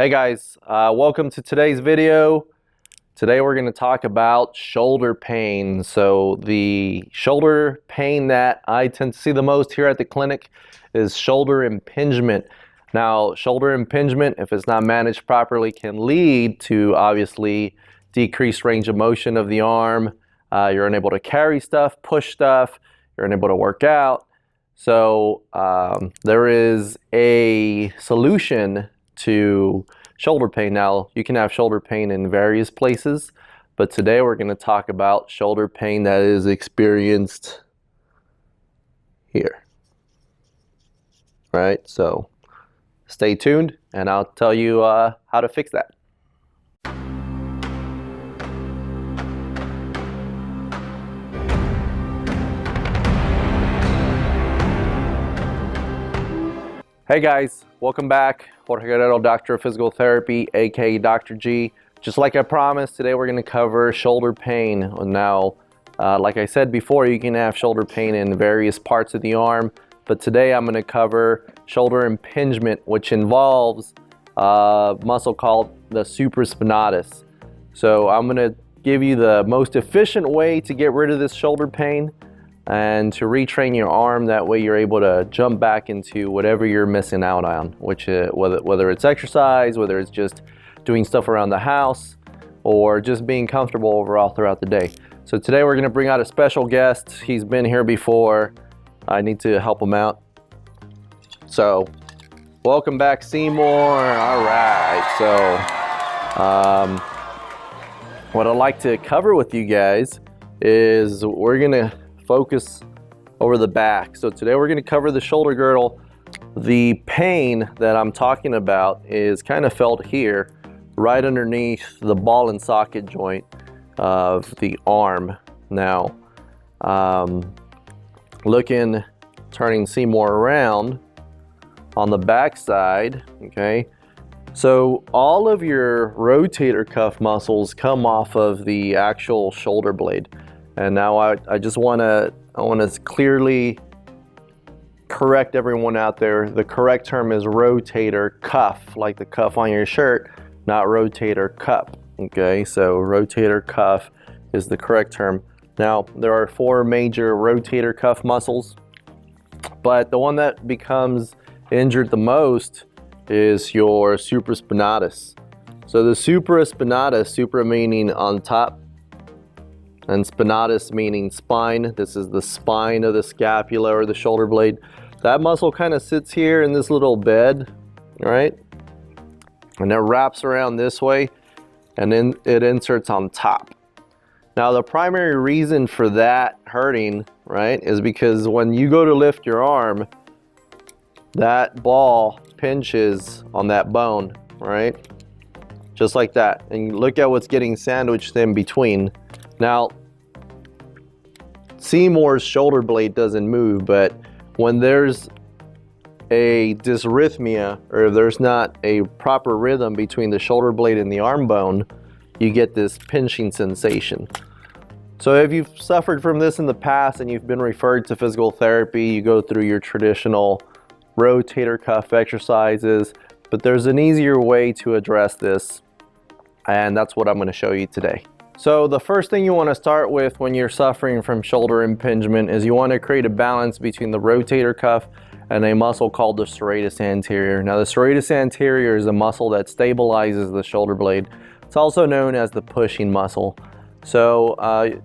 Hey guys, welcome to today's video. Today we're going to talk about shoulder pain. So the shoulder pain that I tend to see the most here at the clinic is shoulder impingement. Now, shoulder impingement, if it's not managed properly, can lead to obviously decreased range of motion of the arm. You're unable to carry stuff, push stuff, you're unable to work out. So there is a solution to shoulder pain. Now, you can have shoulder pain in various places, but today we're going to talk about shoulder pain that is experienced here. Right? So stay tuned and I'll tell you how to fix that. Hey guys, welcome back. Jorge Guerrero, Doctor of Physical Therapy, aka Dr. G. Just like I promised, today we're going to cover shoulder pain. Now, like I said before, you can have shoulder pain in various parts of the arm, but today I'm going to cover shoulder impingement, which involves a muscle called the supraspinatus. So I'm going to give you the most efficient way to get rid of this shoulder pain and to retrain your arm. That way you're able to jump back into whatever you're missing out on, which whether it's exercise, whether it's just doing stuff around the house, or just being comfortable overall throughout the day. So today we're going to bring out a special guest. He's been here before. I need to help him out. So welcome back, Seymour. All right, so what I'd like to cover with you guys is we're going to focus over the back. So today we're going to cover the shoulder girdle. The pain that I'm talking about is kind of felt here, right underneath the ball and socket joint of the arm. Now, turning Seymour around on the back side, okay? So all of your rotator cuff muscles come off of the actual shoulder blade. And now I just want to clearly correct everyone out there. The correct term is rotator cuff, like the cuff on your shirt, not rotator cuff. Okay, so rotator cuff is the correct term. Now, there are 4 major rotator cuff muscles, but the one that becomes injured the most is your supraspinatus. So the supraspinatus, supra meaning on top, and spinatus meaning spine. This is the spine of the scapula or the shoulder blade. That muscle kind of sits here in this little bed, right? And it wraps around this way, and then it inserts on top. Now, the primary reason for that hurting, right, is because when you go to lift your arm, that ball pinches on that bone, right? Just like that. And look at what's getting sandwiched in between. Now, Seymour's shoulder blade doesn't move, but when there's a dysrhythmia, or if there's not a proper rhythm between the shoulder blade and the arm bone, you get this pinching sensation. So if you've suffered from this in the past and you've been referred to physical therapy, you go through your traditional rotator cuff exercises, but there's an easier way to address this, and that's what I'm going to show you today. So the first thing you want to start with when you're suffering from shoulder impingement is you want to create a balance between the rotator cuff and a muscle called the serratus anterior. Now, the serratus anterior is a muscle that stabilizes the shoulder blade. It's also known as the pushing muscle. So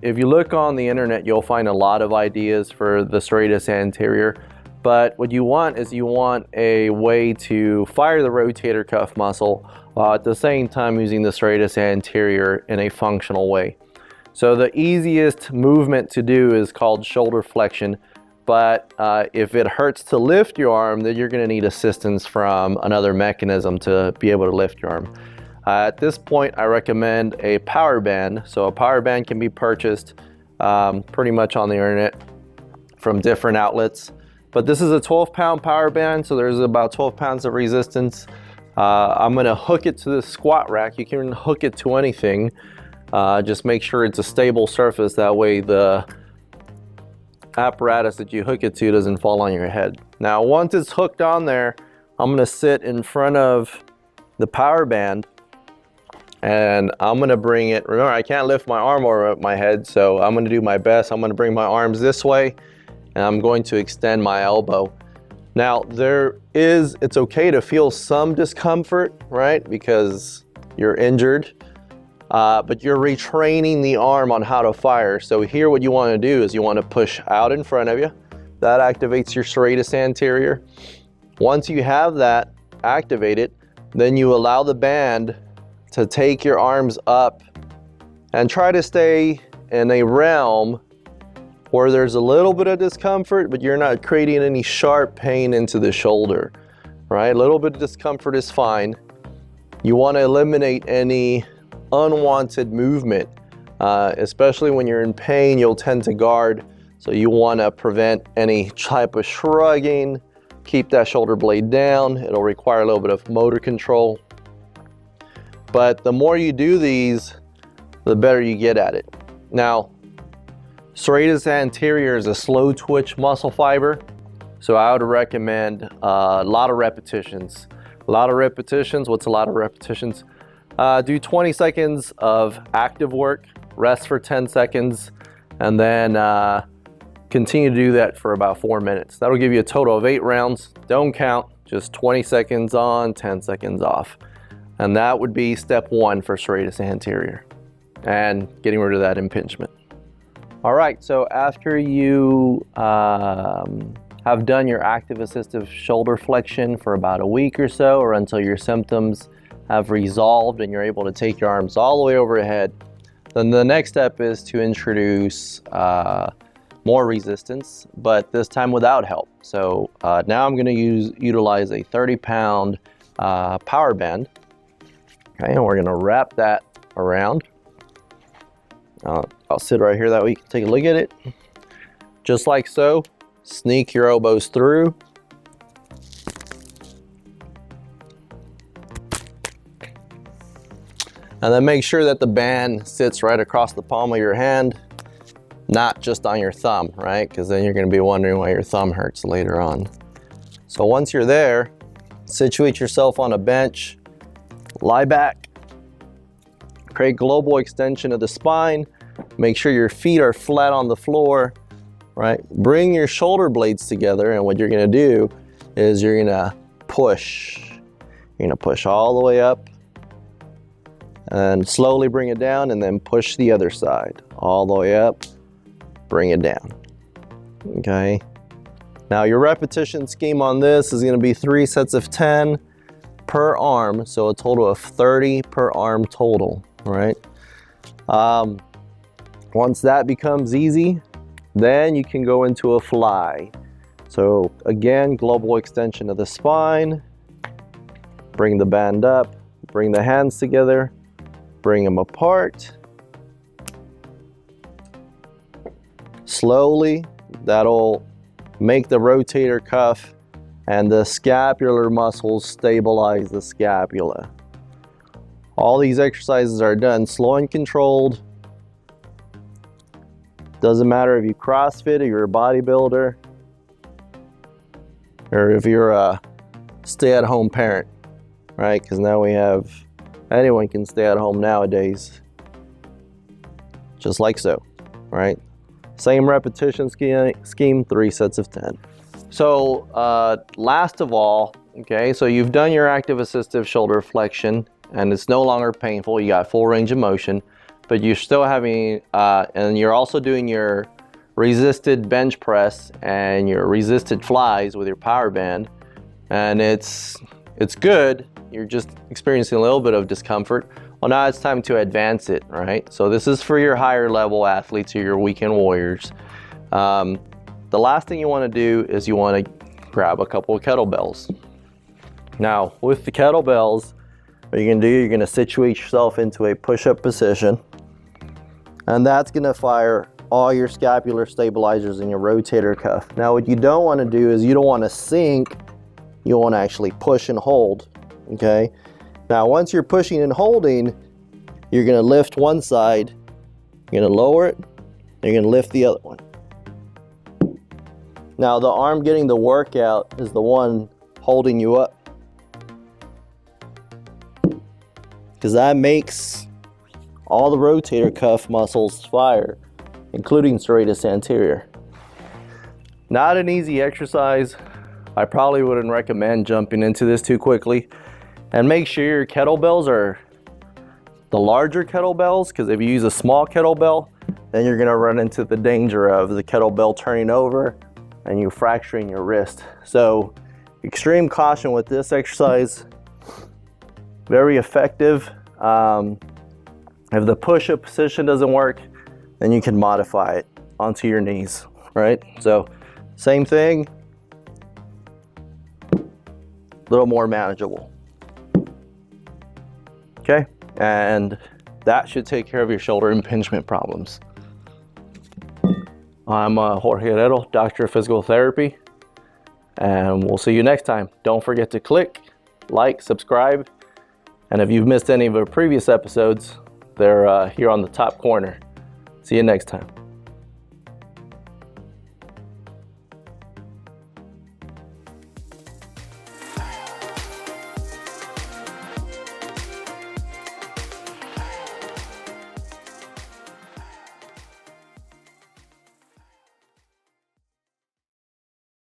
if you look on the internet, you'll find a lot of ideas for the serratus anterior. But what you want is a way to fire the rotator cuff muscle at the same time using the serratus anterior in a functional way. So the easiest movement to do is called shoulder flexion. But if it hurts to lift your arm, then you're going to need assistance from another mechanism to be able to lift your arm. At this point, I recommend a power band. So a power band can be purchased pretty much on the internet from different outlets. But this is a 12-pound power band, so there's about 12 pounds of resistance. I'm going to hook it to the squat rack. You can hook it to anything. Just make sure it's a stable surface. That way the apparatus that you hook it to doesn't fall on your head. Now, once it's hooked on there, I'm going to sit in front of the power band, and I'm gonna bring it, remember I can't lift my arm over my head, so I'm gonna do my best. I'm gonna bring my arms this way, and I'm going to extend my elbow. Now it's okay to feel some discomfort, right? Because you're injured, but you're retraining the arm on how to fire. So here what you wanna do is you wanna push out in front of you. That activates your serratus anterior. Once you have that activated, then you allow the band to take your arms up and try to stay in a realm where there's a little bit of discomfort, but you're not creating any sharp pain into the shoulder, right? A little bit of discomfort is fine. You want to eliminate any unwanted movement, especially when you're in pain, you'll tend to guard. So you want to prevent any type of shrugging, keep that shoulder blade down. It'll require a little bit of motor control. But the more you do these, the better you get at it. Now, serratus anterior is a slow twitch muscle fiber. So I would recommend a lot of repetitions. A lot of repetitions, what's a lot of repetitions? Do 20 seconds of active work, rest for 10 seconds, and then continue to do that for about 4 minutes. That'll give you a total of 8 rounds. Don't count, just 20 seconds on, 10 seconds off. And that would be step 1 for serratus anterior and getting rid of that impingement. All right, so after you have done your active assistive shoulder flexion for about a week or so, or until your symptoms have resolved and you're able to take your arms all the way overhead, then the next step is to introduce more resistance, but this time without help. So now I'm going to utilize a 30-pound power band. Okay, and we're going to wrap that around. I'll sit right here that way you can take a look at it. Just like so. Sneak your elbows through. And then make sure that the band sits right across the palm of your hand, not just on your thumb, right? Because then you're going to be wondering why your thumb hurts later on. So once you're there, situate yourself on a bench, lie back, create global extension of the spine, make sure your feet are flat on the floor, right? Bring your shoulder blades together, and what you're going to do is you're going to push. You're going to push all the way up and slowly bring it down, and then push the other side all the way up, bring it down. Okay, now your repetition scheme on this is going to be 3 sets of 10 per arm, so a total of 30 per arm total, right? Once that becomes easy, then you can go into a fly. So again, global extension of the spine, bring the band up, bring the hands together, bring them apart. Slowly, that'll make the rotator cuff and the scapular muscles stabilize the scapula. All these exercises are done slow and controlled. Doesn't matter if you CrossFit or you're a bodybuilder, or if you're a stay-at-home parent, right? Because now anyone can stay at home nowadays, just like so, right? Same repetition scheme, 3 sets of 10. So last of all, okay, so you've done your active assistive shoulder flexion and it's no longer painful. You got full range of motion, but you're still having, and you're also doing your resisted bench press and your resisted flies with your power band, and it's good. You're just experiencing a little bit of discomfort. Well, now it's time to advance it, right? So this is for your higher level athletes or your weekend warriors. The last thing you want to do is you want to grab a couple of kettlebells. Now, with the kettlebells, what you're going to do, you're going to situate yourself into a push-up position, and that's going to fire all your scapular stabilizers and your rotator cuff. Now, what you don't want to do is you don't want to sink, you want to actually push and hold, okay? Now, once you're pushing and holding, you're going to lift one side, you're going to lower it, you're going to lift the other one. Now, the arm getting the workout is the one holding you up. because that makes all the rotator cuff muscles fire, including serratus anterior. Not an easy exercise. I probably wouldn't recommend jumping into this too quickly. And make sure your kettlebells are the larger kettlebells, because if you use a small kettlebell, then you're gonna run into the danger of the kettlebell turning over and you fracturing your wrist. So extreme caution with this exercise. Very effective. If the push-up position doesn't work, then you can modify it onto your knees, right? So same thing, a little more manageable. Okay, and that should take care of your shoulder impingement problems. I'm Jorge Herrero, Doctor of Physical Therapy, and we'll see you next time. Don't forget to click, like, subscribe, and if you've missed any of our previous episodes, they're here on the top corner. See you next time.